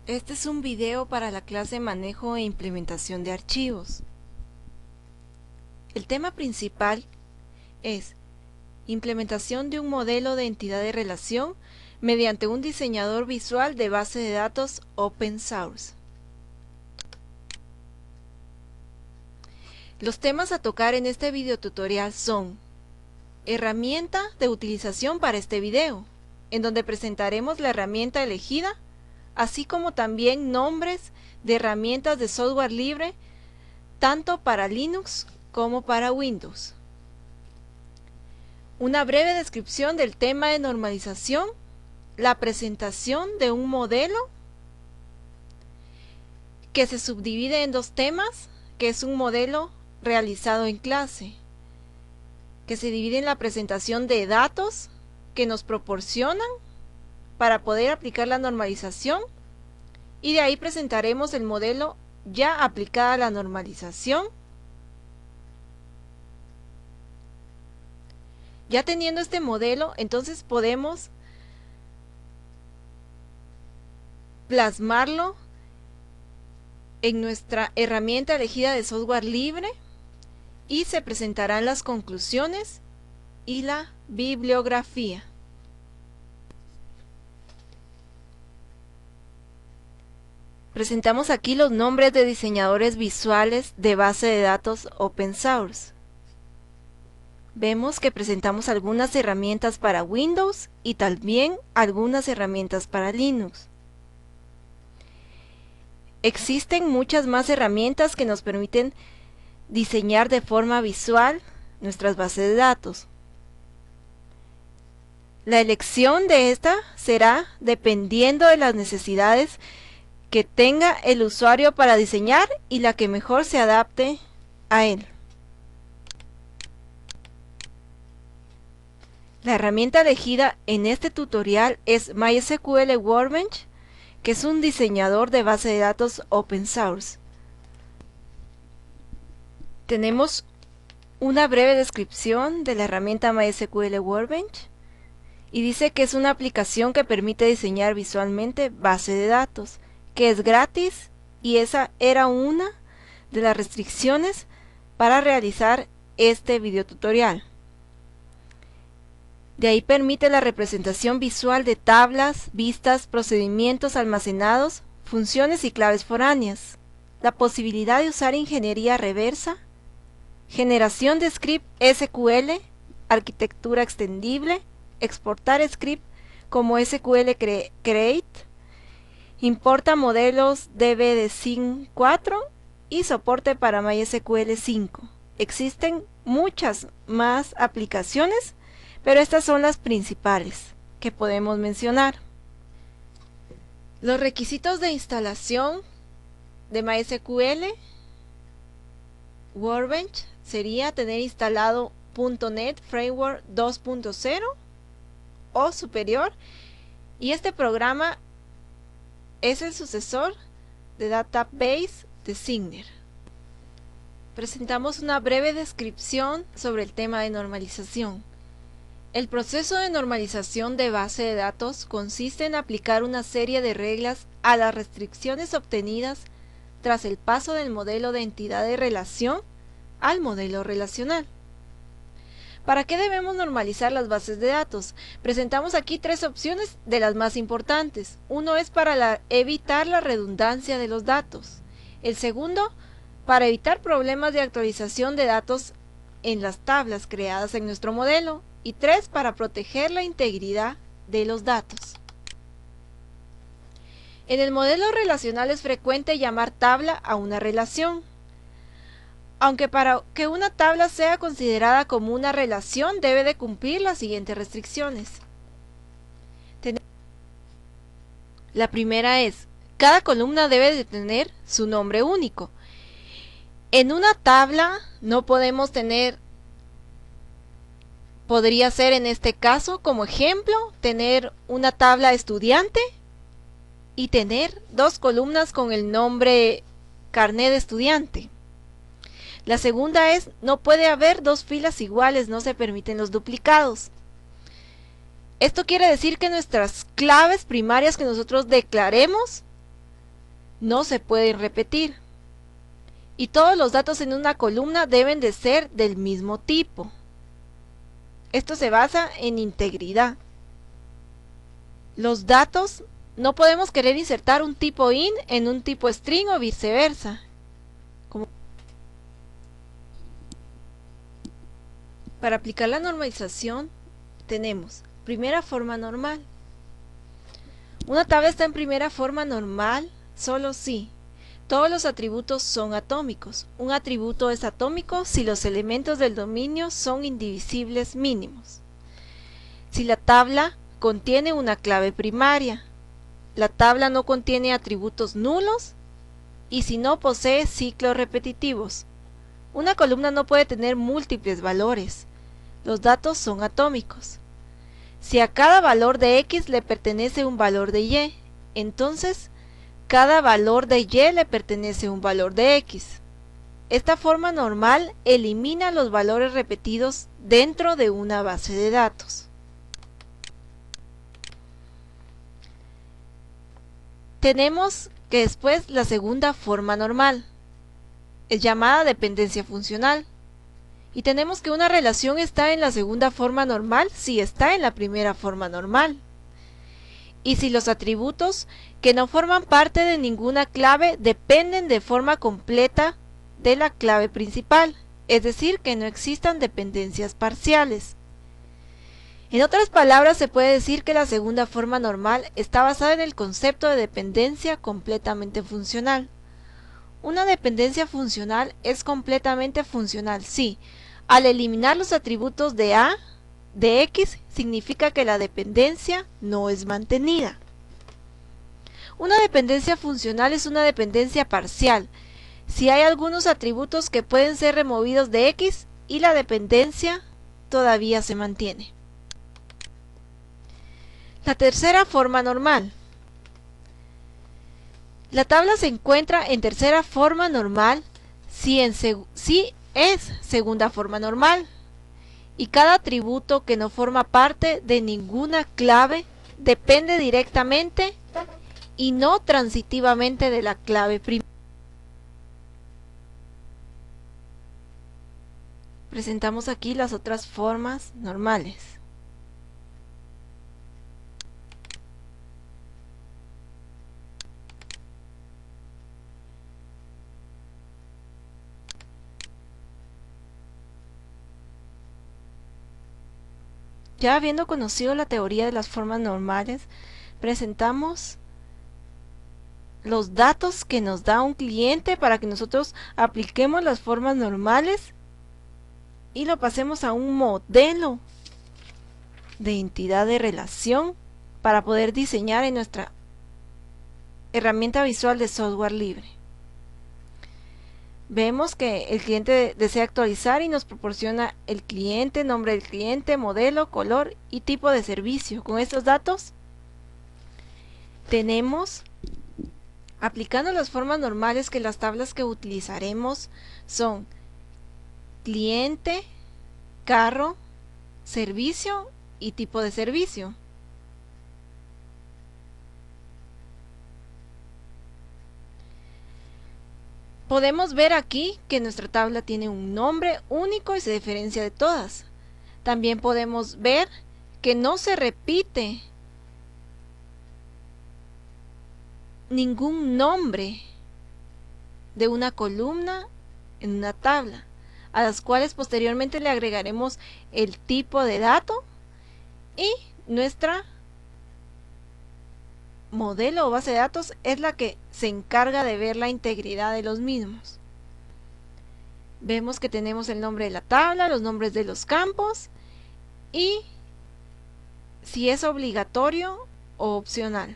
Este es un video para la clase Manejo e Implementación de Archivos. El tema principal es implementación de un modelo de entidad de relación mediante un diseñador visual de base de datos open source. Los temas a tocar en este video tutorial son herramienta de utilización para este video, en donde presentaremos la herramienta elegida, así como también nombres de herramientas de software libre, tanto para Linux como para Windows. Una breve descripción del tema de normalización, la presentación de un modelo que se subdivide en dos temas, que es un modelo realizado en clase, que se divide en la presentación de datos que nos proporcionan para poder aplicar la normalización, y de ahí presentaremos el modelo ya aplicada a la normalización. Ya teniendo este modelo, entonces podemos plasmarlo en nuestra herramienta elegida de software libre y se presentarán las conclusiones y la bibliografía. Presentamos aquí los nombres de diseñadores visuales de base de datos open source. Vemos que presentamos algunas herramientas para Windows y también algunas herramientas para Linux. Existen muchas más herramientas que nos permiten diseñar de forma visual nuestras bases de datos. La elección de esta será dependiendo de las necesidades que tenga el usuario para diseñar y la que mejor se adapte a él. La herramienta elegida en este tutorial es MySQL Workbench, que es un diseñador de base de datos open source. Tenemos una breve descripción de la herramienta MySQL Workbench y dice que es una aplicación que permite diseñar visualmente base de datos, que es gratis, y esa era una de las restricciones para realizar este video tutorial. De ahí permite la representación visual de tablas, vistas, procedimientos almacenados, funciones y claves foráneas, la posibilidad de usar ingeniería reversa, generación de script SQL, arquitectura extendible, exportar script como SQL Create, importa modelos DB de 4 y soporte para MySQL 5. Existen muchas más aplicaciones, pero estas son las principales que podemos mencionar. Los requisitos de instalación de MySQL Workbench sería tener instalado .NET Framework 2.0 o superior, y este programa es el sucesor de Database Designer. Presentamos una breve descripción sobre el tema de normalización. El proceso de normalización de base de datos consiste en aplicar una serie de reglas a las restricciones obtenidas tras el paso del modelo de entidad de relación al modelo relacional. ¿Para qué debemos normalizar las bases de datos? Presentamos aquí tres opciones de las más importantes. Uno es para evitar la redundancia de los datos. El segundo, para evitar problemas de actualización de datos en las tablas creadas en nuestro modelo. Y 3, para proteger la integridad de los datos. En el modelo relacional es frecuente llamar tabla a una relación, aunque para que una tabla sea considerada como una relación debe de cumplir las siguientes restricciones. La primera es, cada columna debe de tener su nombre único. En una tabla no podemos tener, podría ser en este caso, como ejemplo, tener una tabla estudiante y tener dos columnas con el nombre carnet de estudiante. La segunda es, no puede haber dos filas iguales, no se permiten los duplicados. Esto quiere decir que nuestras claves primarias que nosotros declaremos no se pueden repetir. Y todos los datos en una columna deben de ser del mismo tipo. Esto se basa en integridad. Los datos no podemos querer insertar un tipo int en un tipo string o viceversa. Para aplicar la normalización tenemos primera forma normal. Una tabla está en primera forma normal solo si todos los atributos son atómicos. Un atributo es atómico si los elementos del dominio son indivisibles mínimos. Si la tabla contiene una clave primaria, la tabla no contiene atributos nulos y si no posee ciclos repetitivos. Una columna no puede tener múltiples valores. Los datos son atómicos. Si a cada valor de X le pertenece un valor de Y, entonces cada valor de Y le pertenece un valor de X. Esta forma normal elimina los valores repetidos dentro de una base de datos. Tenemos que después la segunda forma normal, es llamada dependencia funcional. Y tenemos que una relación está en la segunda forma normal si está en la primera forma normal. Y si los atributos que no forman parte de ninguna clave dependen de forma completa de la clave principal, es decir, que no existan dependencias parciales. En otras palabras, se puede decir que la segunda forma normal está basada en el concepto de dependencia completamente funcional. Una dependencia funcional es completamente funcional si, al eliminar los atributos de A, de X, significa que la dependencia no es mantenida. Una dependencia funcional es una dependencia parcial, si hay algunos atributos que pueden ser removidos de X y la dependencia todavía se mantiene. La tercera forma normal. La tabla se encuentra en tercera forma normal si es segunda forma normal y cada atributo que no forma parte de ninguna clave depende directamente y no transitivamente de la clave primaria. Presentamos aquí las otras formas normales. Ya habiendo conocido la teoría de las formas normales, presentamos los datos que nos da un cliente para que nosotros apliquemos las formas normales y lo pasemos a un modelo de entidad de relación para poder diseñar en nuestra herramienta visual de software libre. Vemos que el cliente desea actualizar y nos proporciona el cliente, nombre del cliente, modelo, color y tipo de servicio. Con estos datos tenemos, aplicando las formas normales, que las tablas que utilizaremos son cliente, carro, servicio y tipo de servicio. Podemos ver aquí que nuestra tabla tiene un nombre único y se diferencia de todas. También podemos ver que no se repite ningún nombre de una columna en una tabla, a las cuales posteriormente le agregaremos el tipo de dato y nuestra modelo o base de datos es la que se encarga de ver la integridad de los mismos. Vemos que tenemos el nombre de la tabla, los nombres de los campos y si es obligatorio o opcional.